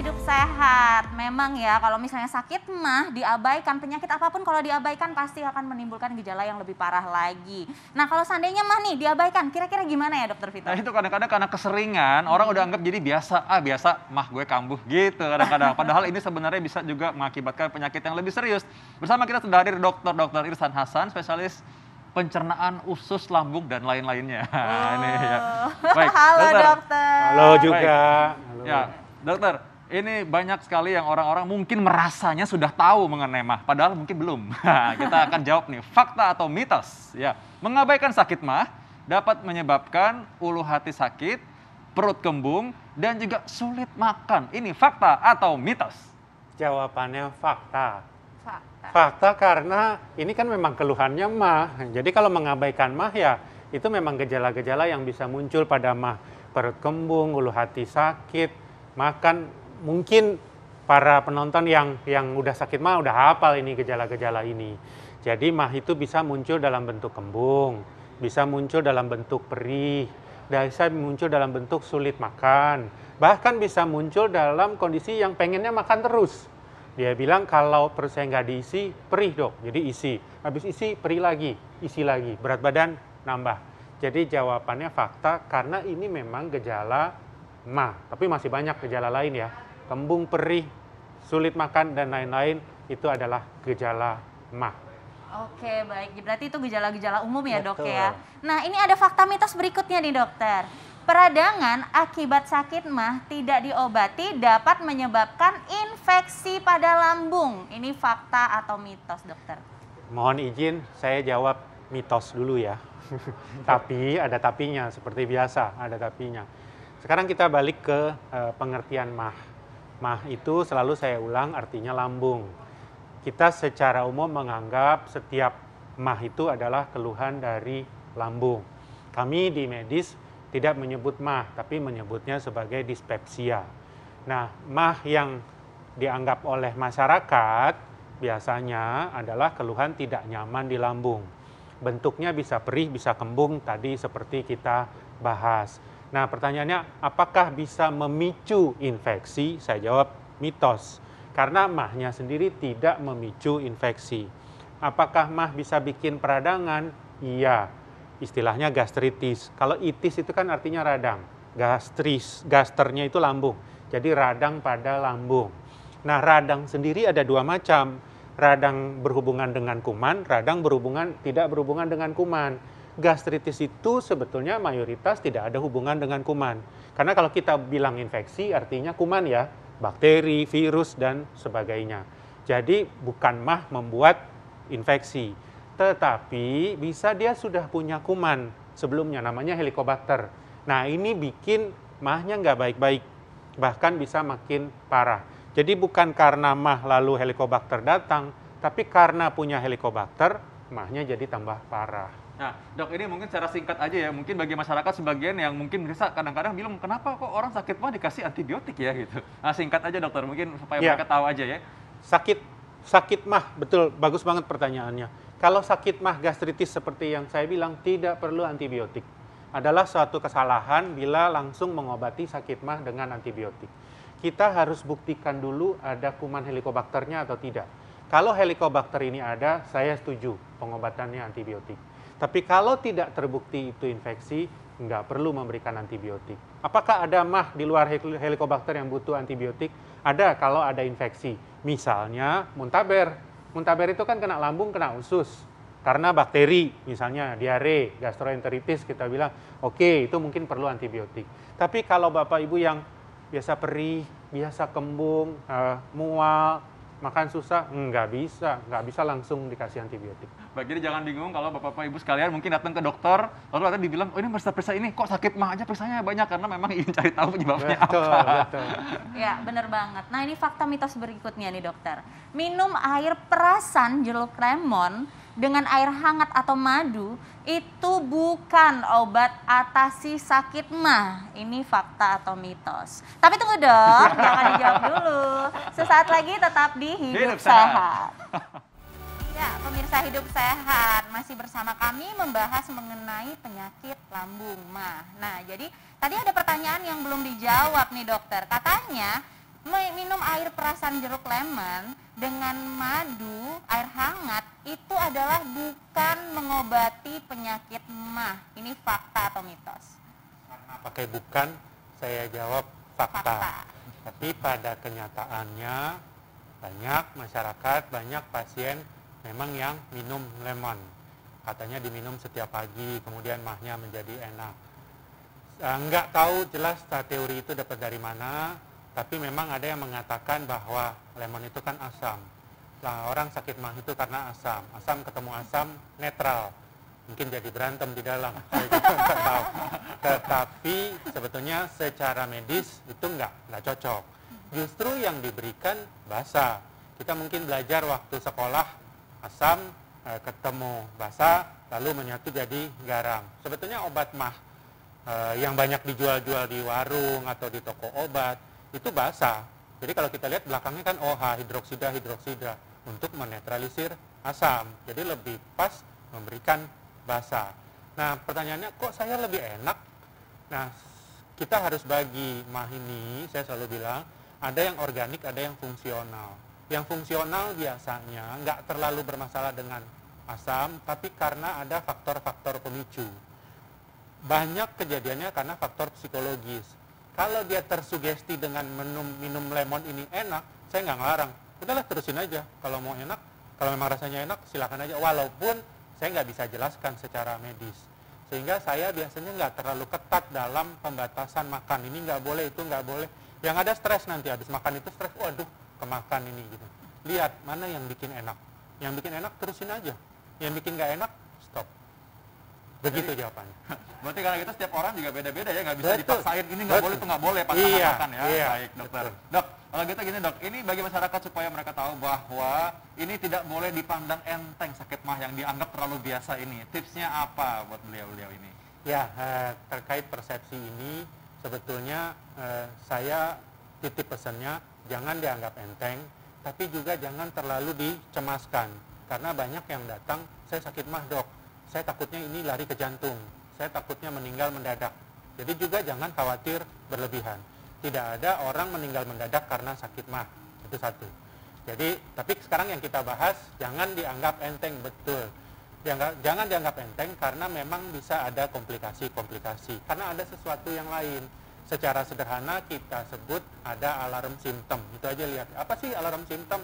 hidup sehat. Memang ya kalau misalnya sakit mah diabaikan, penyakit apapun kalau diabaikan pasti akan menimbulkan gejala yang lebih parah lagi. Nah kalau seandainya mah nih diabaikan, kira-kira gimana ya Dokter Vito? Nah itu kadang-kadang karena keseringan, orang udah anggap jadi biasa, biasa mah gue kambuh gitu kadang-kadang. Padahal ini sebenarnya bisa juga mengakibatkan penyakit yang lebih serius. Bersama kita sudah hadir Dr. Irsan Hasan, spesialis pencernaan usus, lambung, dan lain-lainnya. Ini ya. Baik, Halo dokter. Halo juga. Halo. Ya, dokter, ini banyak sekali yang orang-orang mungkin merasanya sudah tahu mengenai mah, padahal mungkin belum. Kita akan jawab nih, fakta atau mitos. Ya, mengabaikan sakit mah dapat menyebabkan ulu hati sakit, perut kembung, dan juga sulit makan. Ini fakta atau mitos? Jawabannya fakta. Fakta. Fakta karena ini kan memang keluhannya mah. Jadi kalau mengabaikan mah ya itu memang gejala-gejala yang bisa muncul pada mah. Perut kembung, ulu hati sakit, makan. Mungkin para penonton yang udah sakit mah udah hafal ini gejala-gejala ini. Jadi mah itu bisa muncul dalam bentuk kembung, bisa muncul dalam bentuk perih, bisa muncul dalam bentuk sulit makan, bahkan bisa muncul dalam kondisi yang pengennya makan terus. Dia bilang kalau perut saya nggak diisi, perih dok, jadi isi. Habis isi, perih lagi, isi lagi, berat badan nambah. Jadi jawabannya fakta karena ini memang gejala mah. Tapi masih banyak gejala lain ya, kembung, perih, sulit makan, dan lain-lain itu adalah gejala mah. Oke baik, berarti itu gejala-gejala umum ya dok Betul. ya. Nah ini ada fakta mitos berikutnya nih dokter. Peradangan akibat sakit mah tidak diobati dapat menyebabkan infeksi pada lambung. Ini fakta atau mitos dokter? Mohon izin saya jawab mitos dulu ya. Tapi ada tapinya, seperti biasa ada tapinya. Sekarang kita balik ke pengertian mah. Mah itu selalu saya ulang artinya lambung. Kita secara umum menganggap setiap mah itu adalah keluhan dari lambung. Kami di medis tidak menyebut mah, tapi menyebutnya sebagai dispepsia. Nah, mah yang dianggap oleh masyarakat biasanya adalah keluhan tidak nyaman di lambung. Bentuknya bisa perih, bisa kembung, tadi seperti kita bahas. Nah, pertanyaannya apakah bisa memicu infeksi? Saya jawab mitos. Karena mahnya sendiri tidak memicu infeksi. Apakah mah bisa bikin peradangan? Iya. Istilahnya gastritis. Kalau itis itu kan artinya radang. Gasternya itu lambung. Jadi radang pada lambung. Nah, radang sendiri ada dua macam. Radang berhubungan dengan kuman, radang tidak berhubungan dengan kuman. Gastritis itu sebetulnya mayoritas tidak ada hubungan dengan kuman. Karena kalau kita bilang infeksi artinya kuman ya, bakteri, virus, dan sebagainya. Jadi bukan mah membuat infeksi. Tetapi bisa dia sudah punya kuman sebelumnya, namanya Helicobacter. Nah ini bikin mahnya nggak baik-baik, bahkan bisa makin parah. Jadi bukan karena mah lalu Helicobacter datang, tapi karena punya Helicobacter, mahnya jadi tambah parah. Nah, dok ini mungkin secara singkat aja ya, mungkin bagi masyarakat sebagian yang mungkin bisa kadang-kadang bilang kenapa kok orang sakit mah dikasih antibiotik ya gitu. Nah singkat aja dokter, mungkin supaya mereka tahu aja ya. Sakit mah, betul, bagus banget pertanyaannya. Kalau sakit mah gastritis seperti yang saya bilang tidak perlu antibiotik. Adalah suatu kesalahan bila langsung mengobati sakit mah dengan antibiotik. Kita harus buktikan dulu ada kuman Helicobacternya atau tidak. Kalau Helicobacter ini ada, saya setuju pengobatannya antibiotik. Tapi kalau tidak terbukti itu infeksi, nggak perlu memberikan antibiotik. Apakah ada mah di luar Helicobacter yang butuh antibiotik? Ada kalau ada infeksi. Misalnya muntaber. Muntaber itu kan kena lambung, kena usus. Karena bakteri, misalnya diare, gastroenteritis, kita bilang, oke, itu mungkin perlu antibiotik. Tapi kalau Bapak Ibu yang biasa perih, biasa kembung, mual, makan susah, nggak bisa langsung dikasih antibiotik. Baik, jadi jangan bingung kalau Bapak Ibu sekalian mungkin datang ke dokter, lalu ada dibilang, oh ini periksa ini, kok sakit mah aja periksanya banyak, karena memang ingin cari tahu penyebabnya apa. Betul. Ya, benar banget. Nah, ini fakta mitos berikutnya nih dokter. Minum air perasan jeruk lemon dengan air hangat atau madu itu bukan obat atasi sakit mah. Ini fakta atau mitos. Tapi tunggu dok, jangan dijawab dulu. Sesaat lagi tetap di Hidup Sehat. Ya, pemirsa Hidup Sehat masih bersama kami membahas mengenai penyakit lambung mah. Nah, jadi tadi ada pertanyaan yang belum dijawab nih dokter. Katanya minum air perasan jeruk lemon dengan madu, air hangat, itu adalah bukan mengobati penyakit MAH. Ini fakta atau mitos? Karena pakai bukan, saya jawab fakta. Fakta. Tapi pada kenyataannya banyak masyarakat, banyak pasien memang yang minum lemon. Katanya diminum setiap pagi, kemudian mahnya menjadi enak. Nggak tahu jelas teori itu dapat dari mana, tapi memang ada yang mengatakan bahwa lemon itu kan asam. Nah, orang sakit mah itu karena asam. Asam ketemu asam netral. Mungkin jadi berantem di dalam. Saya juga nggak tahu. Tetapi sebetulnya secara medis itu nggak cocok. Justru yang diberikan basa. Kita mungkin belajar waktu sekolah asam ketemu basa lalu menyatu jadi garam. Sebetulnya obat mah yang banyak dijual-jual di warung atau di toko obat itu basa. Jadi kalau kita lihat belakangnya kan OH, hidroksida untuk menetralisir asam. Jadi lebih pas memberikan basa. Nah, pertanyaannya kok saya lebih enak? Nah, kita harus bagi mah ini, saya selalu bilang, ada yang organik, ada yang fungsional. Yang fungsional biasanya nggak terlalu bermasalah dengan asam, tapi karena ada faktor-faktor pemicu. Banyak kejadiannya karena faktor psikologis. Kalau dia tersugesti dengan minum lemon ini enak, saya nggak ngelarang. Udahlah terusin aja. Kalau mau enak, kalau memang rasanya enak, silakan aja. Walaupun saya nggak bisa jelaskan secara medis. Sehingga saya biasanya nggak terlalu ketat dalam pembatasan makan. Ini nggak boleh, itu nggak boleh. Yang ada stres nanti, habis makan itu stres, waduh, kemakan ini gitu. Lihat mana yang bikin enak. Yang bikin enak terusin aja. Yang bikin nggak enak, stop. Begitu jawabannya. Berarti karena gitu setiap orang juga beda-beda ya, nggak bisa Betul. dipaksain ini nggak boleh, itu nggak boleh, pas Iya, makan ya. iya, Baik dokter. betul. Dok, kalau gitu gini dok, ini bagi masyarakat supaya mereka tahu bahwa ini tidak boleh dipandang enteng sakit mah yang dianggap terlalu biasa ini. Tipsnya apa buat beliau-beliau ini? Ya, terkait persepsi ini, sebetulnya saya titip pesannya, jangan dianggap enteng, tapi juga jangan terlalu dicemaskan. Karena banyak yang datang, saya sakit mah dok, saya takutnya ini lari ke jantung, saya takutnya meninggal mendadak. Jadi juga jangan khawatir berlebihan. Tidak ada orang meninggal mendadak karena sakit mah, itu satu. Jadi, tapi sekarang yang kita bahas, jangan dianggap enteng, betul. Jangan dianggap enteng karena memang bisa ada komplikasi-komplikasi. Karena ada sesuatu yang lain. Secara sederhana kita sebut ada alarm simptom. Itu aja lihat. Apa sih alarm simptom?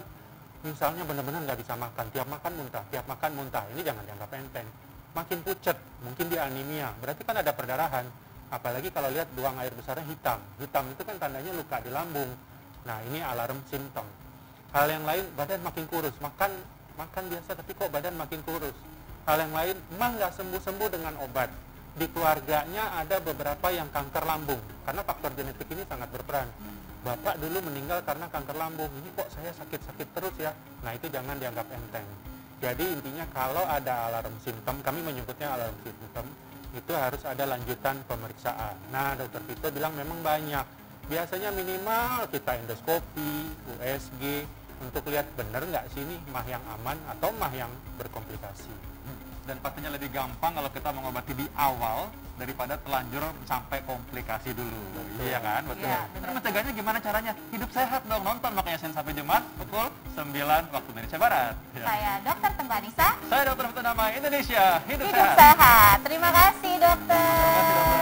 Misalnya benar-benar nggak bisa makan, tiap makan muntah. Ini jangan dianggap enteng. Makin pucat, mungkin dia anemia. Berarti kan ada perdarahan. Apalagi kalau lihat buang air besarnya hitam. Hitam itu kan tandanya luka di lambung. Nah, ini alarm simptom. Hal yang lain, badan makin kurus. Makan biasa tapi kok badan makin kurus. Hal yang lain, mah nggak sembuh-sembuh dengan obat. Di keluarganya ada beberapa yang kanker lambung. Karena faktor genetik ini sangat berperan. Bapak dulu meninggal karena kanker lambung. Ini kok saya sakit-sakit terus ya? Nah, itu jangan dianggap enteng. Jadi intinya kalau ada alarm simptom, kami menyebutnya alarm simptom, itu harus ada lanjutan pemeriksaan. Nah, dokter Vito bilang memang banyak. Biasanya minimal kita endoskopi, USG, untuk lihat benar nggak sih ini mah yang aman atau mah yang berkomplikasi. Dan pastinya lebih gampang kalau kita mengobati di awal daripada telanjur sampai komplikasi dulu. Betul. Iya kan? Betul. Iya, Terus mencegahnya gimana caranya? Hidup sehat dong, nonton makanya Senin sampai Jumat pukul 9 waktu Indonesia Barat. Ya. Saya Dr. Tengku Anissa. Saya Dr. Vito Nama Indonesia. Hidup Hidup sehat. sehat. Terima kasih dokter. Terima kasih, dokter.